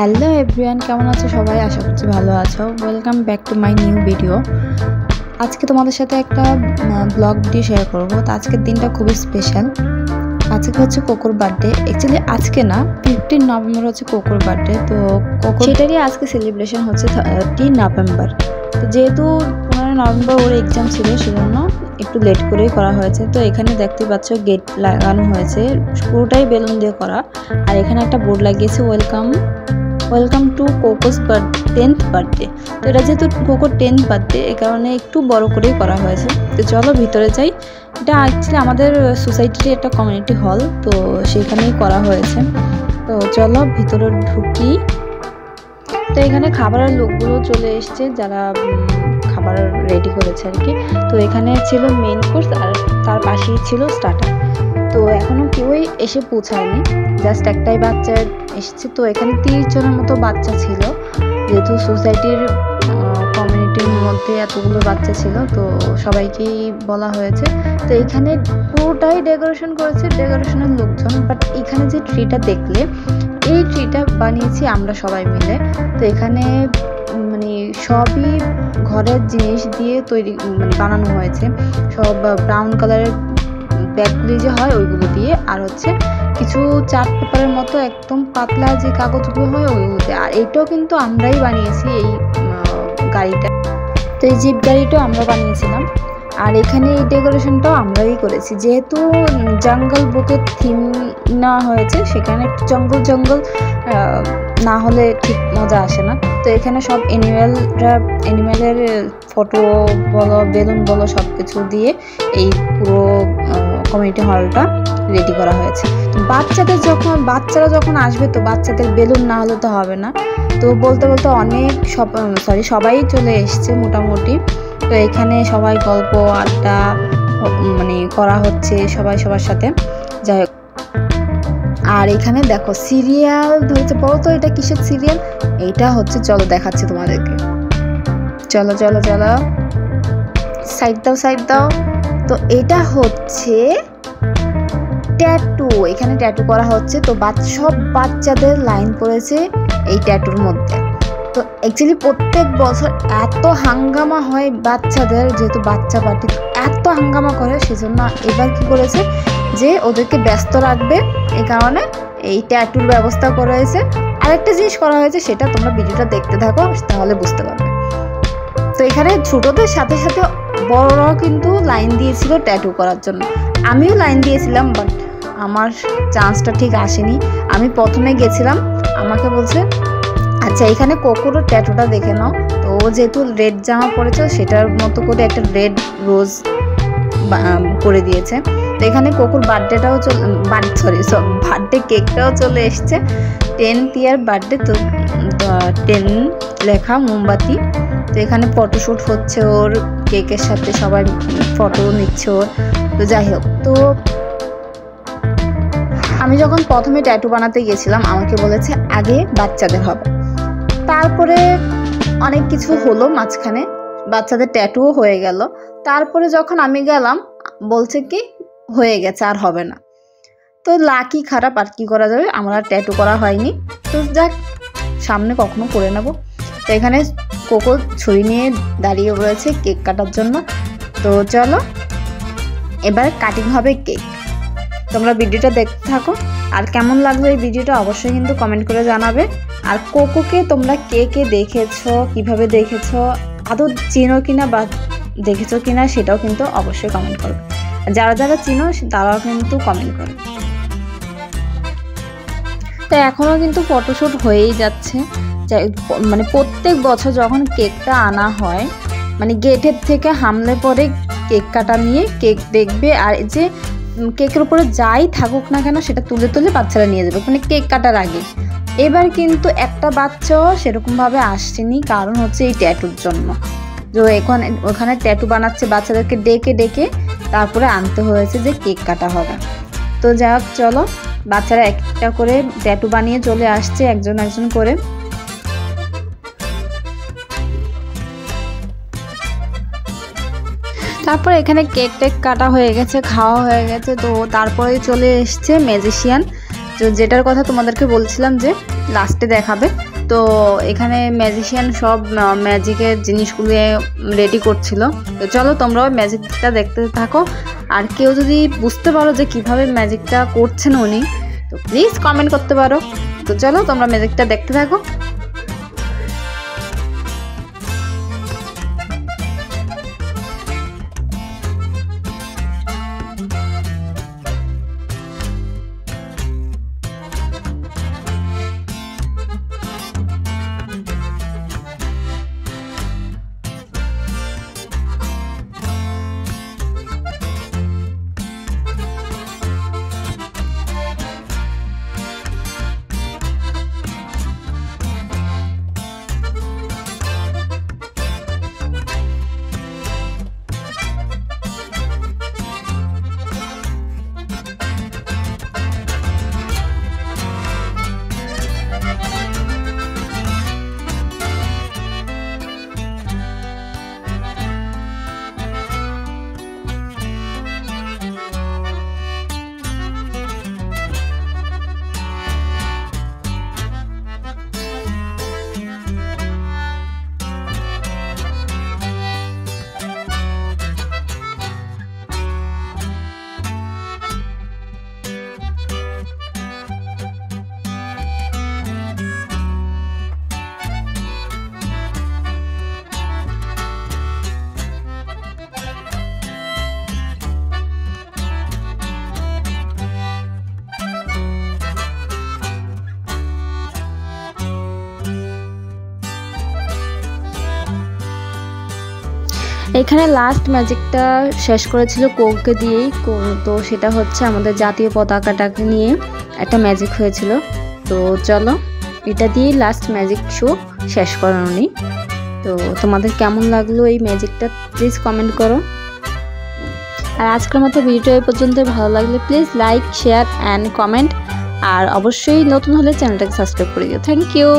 Hello everyone, কেমন আছো সবাই? আশা করছি ভালো আছো। Welcome back to my new video. আজকে তোমাদের সাথে একটা ব্লগ ভিডিও শেয়ার করবো। তো আজকের দিনটা খুবই স্পেশাল। আজকে হচ্ছে কোকোর বার্থডে। অ্যাকচুয়ালি আজকে না, 15 নভেম্বর হচ্ছে কোকোর বার্থডে। তো কোকো সেটারই আজকে সেলিব্রেশন হচ্ছে 30 নভেম্বর। তো যেহেতু 15 নভেম্বর ওর এক্সাম ছিল, সেজন্য একটু লেট করেই করা হয়েছে। তো এখানে দেখতে পাচ্ছ গেট লাগানো হয়েছে, পুরোটাই বেলুন দিয়ে করা। আর এখানে একটা বোর্ড লাগিয়েছে, welcome to Cocos 10th birthday. তো এটা যেহেতু কোকোর 10th বার্থডে, এই কারণে একটু বড় করেই করা হয়েছে। তো চলো ভিতরে যাই। এটা অ্যাকচুয়ালি আমাদের সোসাইটির একটা কমিউনিটি হল, তো সেখানেই করা হয়েছে। তো চলো ভিতরে ঢুকি। তো এখানে খাবারের লোকগুলো চলে এসছে, যারা খাবার রেডি করেছে আর কি। তো এখানে ছিল মেইন কোর্স, আর তার পাশেই ছিল স্টার্টার। তো এখনো কেউই এসে পৌঁছায়নি, জাস্ট একটাই বাচ্চা এসেছে। তো এখানে 30 জনের মতো বাচ্চা ছিল, যেহেতু সোসাইটির কমিউনিটির মধ্যে এতগুলো বাচ্চা ছিল, তো সবাইকেই বলা হয়েছে। তো এখানে পুরোটাই ডেকোরেশন করেছে ডেকোরেশনের লোকজন। বাট এখানে যে ট্রিটা দেখলে, এই ট্রিটা বানিয়েছি আমরা সবাই মিলে। তো এখানে মানে সবই ঘরের জিনিস দিয়ে তৈরি বানানো হয়েছে। সব ব্রাউন কালারের ব্যাগগুলি যে হয় ওইগুলো দিয়ে, আর হচ্ছে কিছু চার্ট পেপারের মতো একদম পাতলা যে কাগজগুলো হয় ওইগুলোতে। আর এইটাও কিন্তু আমরাই বানিয়েছি, এই গাড়িটা। তো এই জিপ গাড়িটাও আমরা বানিয়েছিলাম। আর এখানে এই ডেকোরেশনটাও আমরাই করেছি। যেহেতু জঙ্গল বুকের থিম নেওয়া হয়েছে, সেখানে একটু জঙ্গল না হলে ঠিক মজা আসে না। তো এখানে সব অ্যানিম্যালের ফটো বলো, বেলুন বলো, সব কিছু দিয়ে এই পুরো কমিউনিটি হলটা রেডি করা হয়েছে। তো বাচ্চারা যখন আসবে, তো বাচ্চাদের বেলুন না হলে তো হবে না। তো বলতে সবাই চলে এসছে মোটামুটি। তো এখানে সবাই গল্প আড্ডা করা হচ্ছে সবার সাথে। যাই হোক, আর এখানে দেখো সিরিয়াল ধরেছে। বলো তো এটা কিসের সিরিয়াল? এইটা হচ্ছে, চলো দেখাচ্ছি তোমাদেরকে। চলো সাইড দাও। তো এটা হচ্ছে ট্যাটু। এখানে ট্যাটু করা হচ্ছে। তো সব বাচ্চাদের লাইন পড়েছে এই ট্যাটুর মধ্যে। তো অ্যাকচুয়ালি প্রত্যেক বছর এত হাঙ্গামা হয় বাচ্চাদের, যেহেতু বাচ্চা পার্টি এত হাঙ্গামা করে, সেজন্য এবার কি করেছে যে ওদেরকে ব্যস্ত রাখবে, এই কারণে এই ট্যাটুর ব্যবস্থা করা হয়েছে। আরেকটা জিনিস করা হয়েছে, সেটা তোমরা ভিডিওটা দেখতে থাকো, তাহলে বুঝতে পারবে। তো এখানে ছোটদের সাথে সাথে বড়রাও কিন্তু লাইন দিয়েছিল ট্যাটু করার জন্য। আমিও লাইন দিয়েছিলাম, বাট আমার চান্সটা ঠিক আসেনি। আমি প্রথমে গেছিলাম, আমাকে বলছে আচ্ছা এখানে কোকোরও ট্যাটুটা দেখে নাও। তো ও যেহেতু রেড জামা পরেছে, সেটার মতো করে একটা রেড রোজ করে দিয়েছে। তো এখানে কোকোর বার্থডে কেকটাও চলে এসছে। 10th ইয়ার বার্থডে, তো 10 লেখা মোমবাতি। তো এখানে ফটোশ্যুট হচ্ছে ওর কেকের সাথে, সবাই ফটো নিচ্ছে ওর। তো যাই হোক, তো আমি যখন প্রথমে ট্যাটু বানাতে গেছিলাম, আমাকে বলেছে আগে বাচ্চাদের হবে। তারপরে অনেক কিছু হলো মাঝখানে, বাচ্চাদের ট্যাটুও হয়ে গেল। তারপরে যখন আমি গেলাম, বলছে কি হয়ে গেছে, আর হবে না। তো লাকি খারাপ, আর কি করা যাবে, আমার আর ট্যাটু করা হয়নি। তো যাক, সামনে কখনো করে নেব। তো এখানে কোকো ছুরি নিয়ে দাঁড়িয়ে রয়েছে কেক কাটার জন্য। তো চলো এবার কাটিং হবে কেক। তোমরা ভিডিওটা দেখতে থাকো। আর কেমন লাগলো এই ভিডিওটা অবশ্যই কিন্তু কমেন্ট করে জানাবে। আর কোকোকে তোমরা কে দেখেছো, কিভাবে দেখেছো, আদৌ চিনো কিনা বা দেখেছো কিনা, সেটাও কিন্তু অবশ্যই কমেন্ট করবে। যারা চিনো তারাও কিন্তু কমেন্ট করবে। তো এখনও কিন্তু ফটোশ্যুট হয়েই যাচ্ছে। প্রত্যেক বছর যখন কেকটা আনা হয়, গেটের থেকে হামলে পরে কেক কাটা নিয়ে কেক দেখবে, আর যে কেকের উপরে যাই থাকুক না কেন, সেটা তুলে বাচ্চারা নিয়ে যাবে কেক কাটার আগে। এবার কিন্তু একটা বাচ্চাও সেরকমভাবে আসছেনি, কারণ হচ্ছে এই ট্যাটুর জন্য। যে ওখানে ট্যাটু বানাচ্ছে, বাচ্চাদেরকে ডেকে তারপরে আনতে হয়েছে যে কেক কাটা হবে। তো যাই হোক, চলো বাচ্চারা একটা করে ট্যাটু বানিয়ে চলে আসছে, একজন করে। তারপর এখানে কেক কাটা হয়ে গেছে, খাওয়া হয়ে গেছে। তো তারপরে চলে এসছে ম্যাজিশিয়ান। যেটার কথা তোমাদেরকে বলছিলাম যে লাস্টে দেখাবে। তো এখানে ম্যাজিশিয়ান সব ম্যাজিকের জিনিসগুলো রেডি করছিল। তো চলো তোমরাও ম্যাজিকটা দেখতে থাকো। আর কেউ যদি বুঝতে পারো যে কিভাবে ম্যাজিকটা করছেন উনি, তো প্লিজ কমেন্ট করতে পারো। তো চলো তোমরা ম্যাজিকটা দেখতে থাকো। এখানে লাস্ট ম্যাজিকটা শেষ করেছিল কোককে দিয়েই। তো সেটা হচ্ছে আমাদের জাতীয় পতাকাটাকে নিয়ে একটা ম্যাজিক হয়েছিল। তো চলো এটা দিয়ে লাস্ট ম্যাজিক শো শেষ করেন উনি। তো তোমাদের কেমন লাগলো এই ম্যাজিকটা প্লিজ কমেন্ট করো। আর আজকের মতো ভিডিওটা এই পর্যন্ত। ভালো লাগলে please like, share and comment. আর অবশ্যই নতুন হলে চ্যানেলটাকে সাবস্ক্রাইব করে দিও। Thank you.